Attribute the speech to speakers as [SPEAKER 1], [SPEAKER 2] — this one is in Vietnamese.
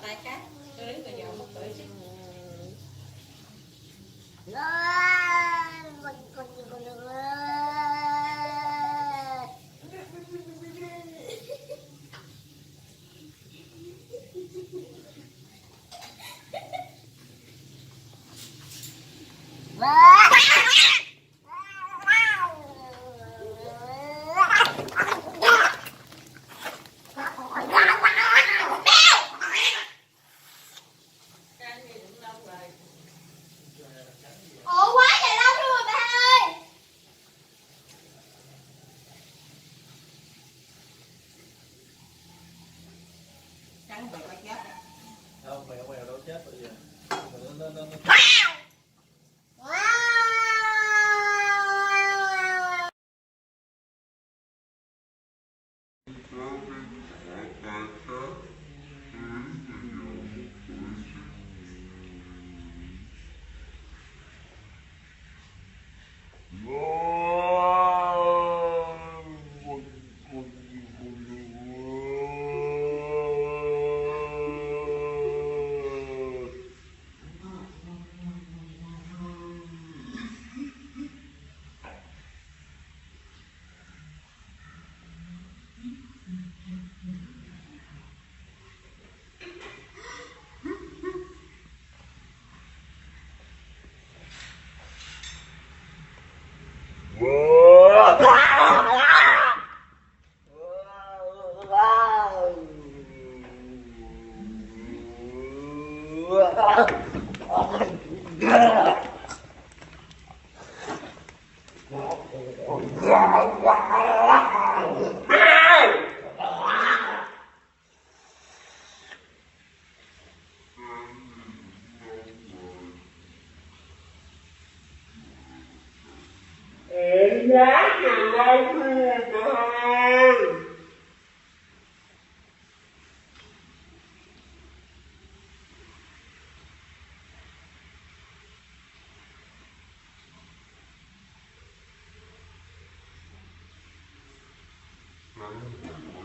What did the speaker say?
[SPEAKER 1] tay khác cưới rồi giờ không cưới chứ.
[SPEAKER 2] Ủa quá trời lâu rồi bà ơi.
[SPEAKER 1] Cắn mèo bắt chết đấy.
[SPEAKER 3] Không, mèo đâu chết bây giờ. Nó quá trời lâu luôn bà ơi. Hãy subscribe cho kênh Ghiền Mì Gõ để không bỏ lỡ những video hấp dẫn.